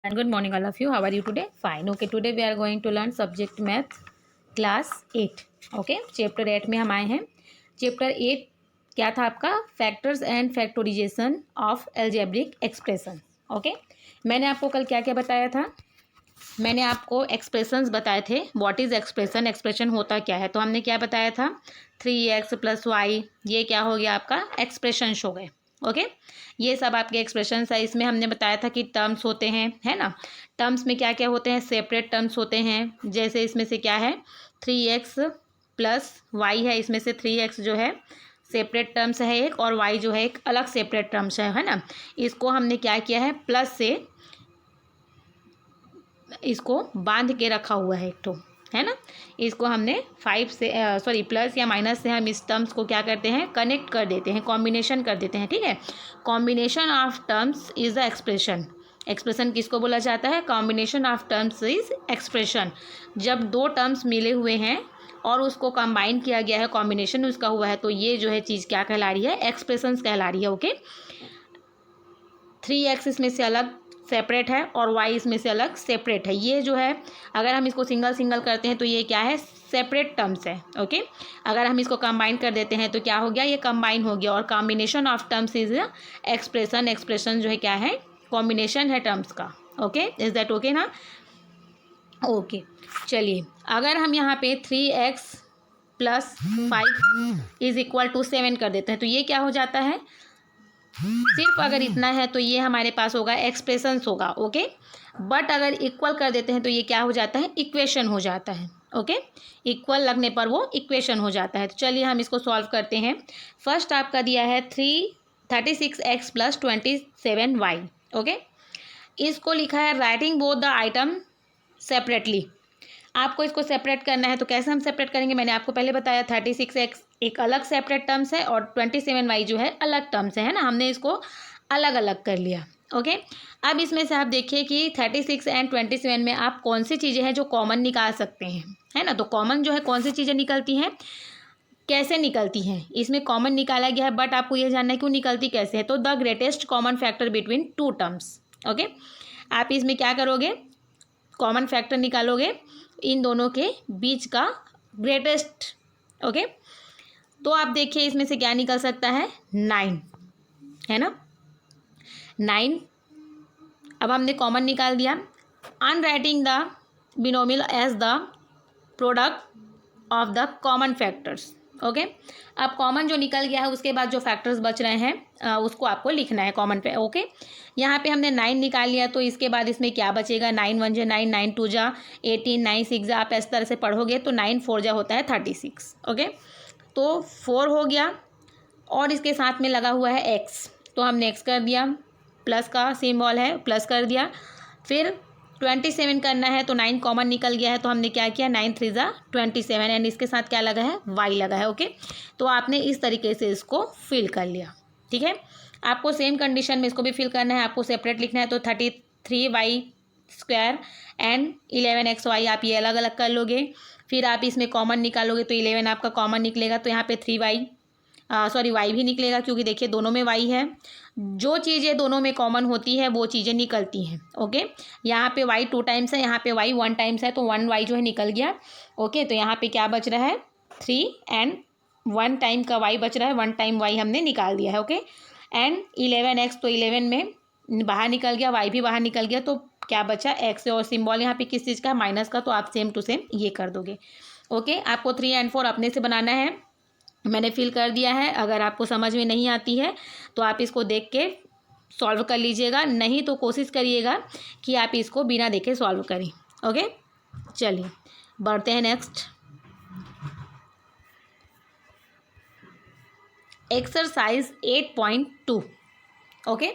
And good morning all of you. How are you today? Fine. Okay, today we are going to learn subject math class 8. Okay, chapter 8 में हम आए हैं. Chapter 8 क्या था आपका? Factors and factorisation of algebraic expression. Okay, मैंने आपको कल क्या क्या बताया था? मैंने आपको एक्सप्रेशंस बताए थे. What is expression? एक्सप्रेशन होता क्या है? तो हमने क्या बताया था? 3x + y, ये क्या हो गया आपका? एक्सप्रेशंस हो गए. ओके, ये सब आपके एक्सप्रेशंस है. इसमें हमने बताया था कि टर्म्स होते हैं, है ना. टर्म्स में क्या क्या होते हैं? सेपरेट टर्म्स होते हैं. जैसे इसमें से क्या है? 3x + y है. इसमें से 3x जो है सेपरेट टर्म्स है एक, और y जो है एक अलग सेपरेट टर्म्स है ना. इसको हमने क्या किया है? प्लस से इसको बांध के रखा हुआ है एक तो, है ना. इसको हमने 5 से प्लस या माइनस से हम इस टर्म्स को क्या करते हैं? कनेक्ट कर देते हैं, कॉम्बिनेशन कर देते हैं. ठीक है, combination of terms is the expression. Expression किसको बोला जाता है? Combination of terms is expression. जब दो टर्म्स मिले हुए हैं और उसको कंबाइन किया गया है, कॉम्बिनेशन उसका हुआ है, तो ये जो है चीज़ क्या कहला रही है? एक्सप्रेशंस कहला रही है. ओके, 3x इसमें से अलग सेपरेट है और y इसमें से अलग सेपरेट है. ये जो है अगर हम इसको सिंगल सिंगल करते हैं तो ये क्या है? सेपरेट टर्म्स है. ओके, अगर हम इसको कंबाइन कर देते हैं तो क्या हो गया? ये कंबाइन हो गया. और combination of terms is expression. Expression जो है क्या है? कॉम्बिनेशन है टर्म्स का. ओके, इज दैट ओके ना? ओके, चलिए, अगर हम यहाँ पे 3x + 5 = 7 कर देते हैं तो ये क्या हो जाता है? सिर्फ अगर इतना है तो ये हमारे पास होगा एक्सप्रेशंस होगा. ओके, बट अगर इक्वल कर देते हैं तो ये क्या हो जाता है? इक्वेशन हो जाता है. ओके, इक्वल लगने पर वो इक्वेशन हो जाता है. तो चलिए हम इसको सॉल्व करते हैं. फर्स्ट आपका दिया है 36x + 27y. ओके, इसको लिखा है writing both the item separately. आपको इसको सेपरेट करना है तो कैसे हम सेपरेट करेंगे? मैंने आपको पहले बताया 36x एक अलग सेपरेट टर्म्स है और 27y जो है अलग टर्म्स है ना. हमने इसको अलग अलग कर लिया. ओके, अब इसमें से आप देखिए कि 36 एंड 27 में आप कौन सी चीज़ें हैं जो कॉमन निकाल सकते हैं, है ना. तो कॉमन जो है कौन सी चीज़ें निकलती हैं, कैसे निकलती हैं? इसमें कॉमन निकाला गया है, बट आपको ये जानना है क्यों निकलती कैसे है. तो the greatest common factor between two terms. Okay, आप इसमें क्या करोगे? कॉमन फैक्टर निकालोगे इन दोनों के बीच का ग्रेटेस्ट. ओके, तो आप देखिए इसमें से क्या निकल सकता है? 9, है ना. 9 अब हमने कॉमन निकाल दिया. On writing the binomial as the product of the common factors. Okay, अब कॉमन जो निकल गया है उसके बाद जो फैक्टर्स बच रहे हैं उसको आपको लिखना है कॉमन पे. ओके, यहाँ पे हमने 9 निकाल लिया तो इसके बाद इसमें क्या बचेगा? 9 1 जा 9, 9 2 जा 18, 9 6 जा. आप इस तरह से पढ़ोगे तो 9 4 जा होता है 36. ओके, तो 4 हो गया और इसके साथ में लगा हुआ है x, तो हमने x कर दिया. प्लस का सिंबल है, प्लस कर दिया. फिर 27 करना है तो 9 कॉमन निकल गया है तो हमने क्या किया? 9 3 जा 27 एंड इसके साथ क्या लगा है? y लगा है. ओके, तो आपने इस तरीके से इसको फिल कर लिया. ठीक है, आपको सेम कंडीशन में इसको भी फिल करना है. आपको सेपरेट लिखना है तो 33y² एंड 11xy आप ये अलग अलग कर लोगे. फिर आप इसमें कॉमन निकालोगे तो 11 आपका कॉमन निकलेगा तो यहाँ पे 3y y भी निकलेगा क्योंकि देखिए दोनों में y है. जो चीज़ें दोनों में कॉमन होती है वो चीज़ें निकलती हैं. ओके, यहाँ पे y 2 टाइम्स है, यहाँ पे y 1 टाइम्स है तो 1y जो है निकल गया. ओके, तो यहाँ पे क्या बच रहा है? 3 एंड 1 टाइम का y बच रहा है. 1 टाइम y हमने निकाल दिया है. ओके, एंड 11x तो 11 में बाहर निकल गया, y भी बाहर निकल गया, तो क्या बचा? x. और सिंबल यहाँ पे किस चीज़ का? माइनस का. तो आप सेम टू सेम ये कर दोगे. ओके, आपको 3 एंड 4 अपने से बनाना है. मैंने फिल कर दिया है. अगर आपको समझ में नहीं आती है तो आप इसको देख के सॉल्व कर लीजिएगा, नहीं तो कोशिश करिएगा कि आप इसको बिना देखे सॉल्व करें. ओके, चलिए बढ़ते हैं नेक्स्ट. एक्सरसाइज 8.2. ओके,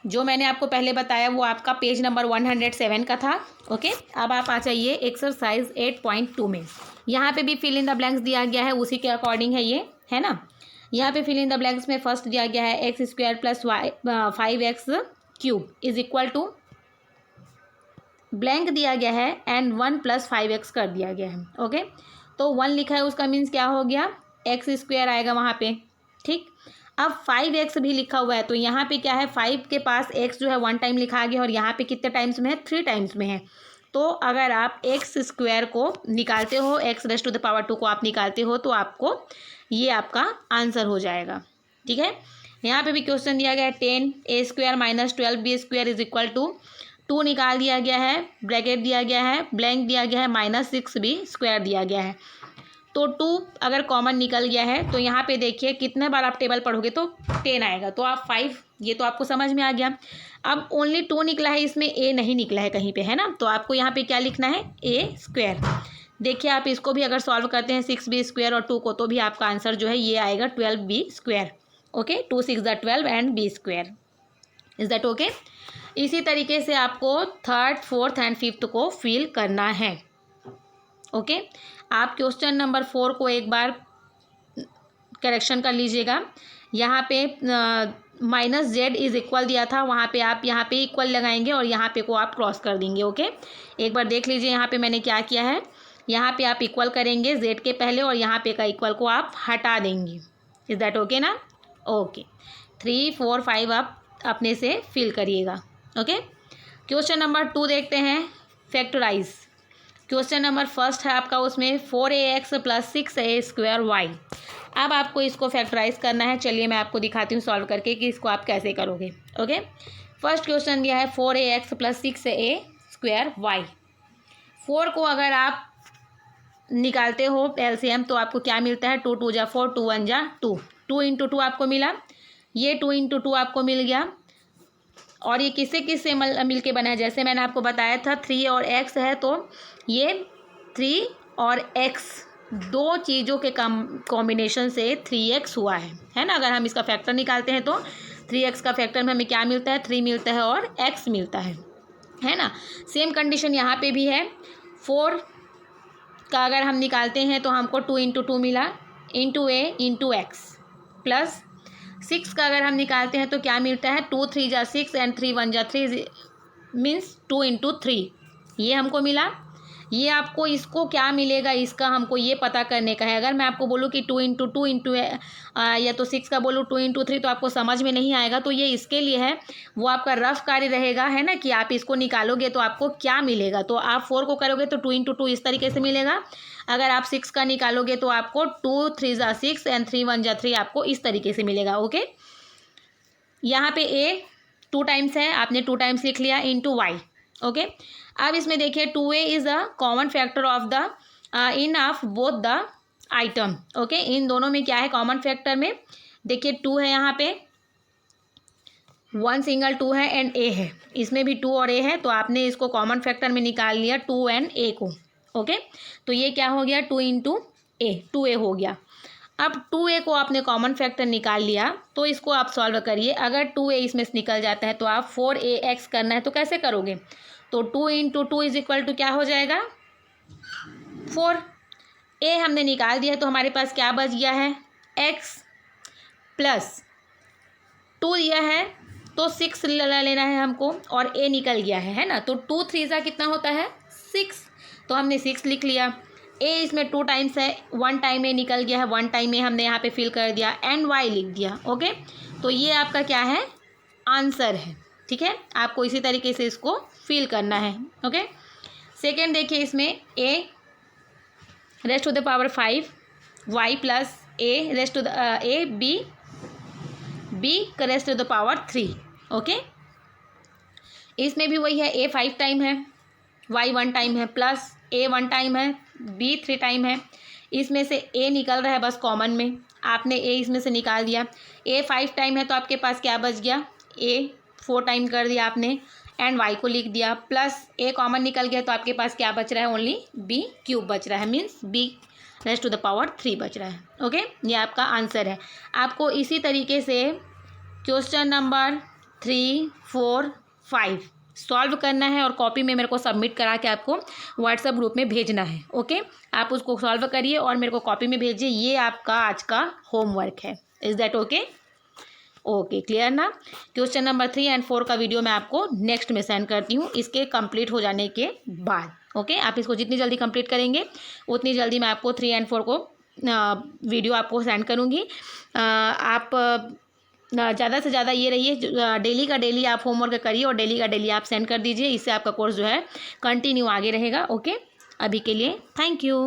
जो मैंने आपको पहले बताया वो आपका पेज नंबर 107 का था. ओके, अब आप आ जाइए एक्सरसाइज 8.2 में. यहाँ पे भी फिल इन द ब्लैंक्स दिया गया है, उसी के अकॉर्डिंग है ये, है ना. यहाँ पे फिल इन द ब्लैंक्स में फर्स्ट दिया गया है x² + 5x³ = ब्लैंक दिया गया है एंड 1 + 5x कर दिया गया है. ओके, तो 1 लिखा है उसका मीन्स क्या हो गया? x² आएगा वहाँ पे. ठीक, अब 5x भी लिखा हुआ है, तो यहाँ पे क्या है, 5 के पास x जो है 1 टाइम लिखा गया और यहाँ पे कितने टाइम्स में है, 3 टाइम्स में है। तो अगर आप एक्स स्क्वायर को निकालते हो, x⁻² को आप निकालते हो, तो आपको ये आपका आंसर हो जाएगा। ठीक है, यहाँ पे भी क्वेश्चन दिया गया है 10a² - 12b² = 2 निकाल दिया गया है, ब्रैकेट दिया गया है, ब्लैंक दिया गया है, -6b² दिया गया है। तो 2 अगर कॉमन निकल गया है तो यहाँ पे देखिए कितने बार आप टेबल पढ़ोगे तो 10 आएगा, तो आप 5, ये तो आपको समझ में आ गया। अब ओनली 2 निकला है, इसमें a नहीं निकला है कहीं पे, है ना, तो आपको यहाँ पे क्या लिखना है, a²। देखिए आप इसको भी अगर सॉल्व करते हैं 6b² और 2 को, तो भी आपका आंसर जो है ये आएगा 12b²। Okay, 2 6 = 12 and b²। Is that okay? इसी तरीके से आपको 3rd 4th एंड 5th को फिल करना है। ओके, आप क्वेश्चन नंबर 4 को एक बार करेक्शन कर लीजिएगा। यहाँ पे -z दिया था, वहाँ पे आप यहाँ पे इक्वल लगाएंगे और यहाँ पे को आप क्रॉस कर देंगे। ओके, एक बार देख लीजिए यहाँ पे मैंने क्या किया है, यहाँ पे आप इक्वल करेंगे z के पहले और यहाँ पे का इक्वल को आप हटा देंगे। इज दैट ओके ना? ओके, 3 4 5 आप अपने से फिल करिएगा। ओके, क्वेश्चन नंबर 2 देखते हैं, फैक्टराइज। क्वेश्चन नंबर फर्स्ट है आपका, उसमें 4ax + 6a²y। अब आपको इसको फैक्टराइज करना है। चलिए मैं आपको दिखाती हूँ सॉल्व करके कि इसको आप कैसे करोगे। ओके, फर्स्ट क्वेश्चन दिया है 4ax + 6a²y। 4 को अगर आप निकालते हो एलसीएम तो आपको क्या मिलता है, 2 2 = 4, 2 1 = 2, 2 × 2 आपको मिला, ये 2 × 2 आपको मिल गया। और ये किससे किससे मिल के बना है, जैसे मैंने आपको बताया था 3 और x है, तो ये 3 और x दो चीज़ों के कॉम्बिनेशन से 3x हुआ है ना। अगर हम इसका फैक्टर निकालते हैं तो 3x का फैक्टर में हमें क्या मिलता है, 3 मिलता है और x मिलता है ना। सेम कंडीशन यहाँ पे भी है। 4 का अगर हम निकालते हैं तो हमको 2 × 2 मिला, × a × x, प्लस 6 का अगर हम निकालते हैं तो क्या मिलता है, 2 3 = 6 एंड 3 1 = 3 मीन्स 2 × 3, ये हमको मिला। ये आपको इसको क्या मिलेगा, इसका हमको ये पता करने का है। अगर मैं आपको बोलूँ कि 2 × 2 या तो 6 का बोलूँ 2 × 3, तो आपको समझ में नहीं आएगा। तो ये इसके लिए है, वो आपका रफ कार्य रहेगा, है ना, कि आप इसको निकालोगे तो आपको क्या मिलेगा। तो आप 4 को करोगे तो 2 × 2 इस तरीके से मिलेगा। अगर आप 6 का निकालोगे तो आपको 2 3 = 6 एंड 3 1 = 3 आपको इस तरीके से मिलेगा। ओके, यहाँ पे a 2 टाइम्स है, आपने 2 टाइम्स लिख लिया, × y। ओके, अब इसमें देखिए 2a is a common factor of the in of both the item. Okay, इन दोनों में क्या है कॉमन फैक्टर में, देखिए 2 है, यहाँ पे 1 सिंगल 2 है एंड a है, इसमें भी 2 और a है, तो आपने इसको कॉमन फैक्टर में निकाल लिया 2 एंड a को। ओके, तो ये क्या हो गया, 2 × a, 2a हो गया। अब 2a को आपने कॉमन फैक्टर निकाल लिया, तो इसको आप सॉल्व करिए। अगर 2a इसमें से निकल जाता है तो आप 4ax करना है, तो कैसे करोगे, तो 2 × 2 = क्या हो जाएगा, 4। a हमने निकाल दिया तो हमारे पास क्या बच गया है, x प्लस 2 दिया है तो 6 लेना है हमको, और a निकल गया है ना। तो 2 3 सा कितना होता है, 6, तो हमने 6 लिख लिया। a इसमें 2 टाइम्स है, 1 टाइम a निकल गया है, 1 टाइम a हमने यहाँ पे फिल कर दिया एंड y लिख दिया। ओके, तो ये आपका क्या है, आंसर है। ठीक है, आपको इसी तरीके से इसको फिल करना है। ओके, सेकेंड देखिए, इसमें a⁻⁵ y plus b⁻3। Okay, इसमें भी वही है, a 5 टाइम है, y 1 टाइम है, प्लस a 1 टाइम है, b 3 टाइम है। इसमें से a निकल रहा है बस कॉमन में, आपने a इसमें से निकाल दिया। a 5 टाइम है तो आपके पास क्या बच गया, a 4 टाइम कर दिया आपने एंड y को लिख दिया, प्लस a कॉमन निकल गया तो आपके पास क्या बच रहा है, ओनली b³ बच रहा है, मीन्स b⁻³ बच रहा है। ओके, ये आपका आंसर है। आपको इसी तरीके से क्वेश्चन नंबर 3 4 5 सॉल्व करना है और कॉपी में मेरे को सबमिट करा के आपको व्हाट्सएप ग्रुप में भेजना है। ओके, आप उसको सॉल्व करिए और मेरे को कॉपी में भेजिए, ये आपका आज का होमवर्क है। Is that okay? Okay, clear ना। क्वेश्चन नंबर 3 एंड 4 का वीडियो मैं आपको नेक्स्ट में सेंड करती हूँ, इसके कंप्लीट हो जाने के बाद। ओके, आप इसको जितनी जल्दी कंप्लीट करेंगे उतनी जल्दी मैं आपको 3 एंड 4 को वीडियो आपको सेंड करूँगी। आप ज़्यादा से ज़्यादा ये रहिए, डेली का डेली आप होमवर्क करिए और डेली का डेली आप सेंड कर दीजिए। इससे आपका कोर्स जो है कंटिन्यू आगे रहेगा। ओके, अभी के लिए थैंक यू।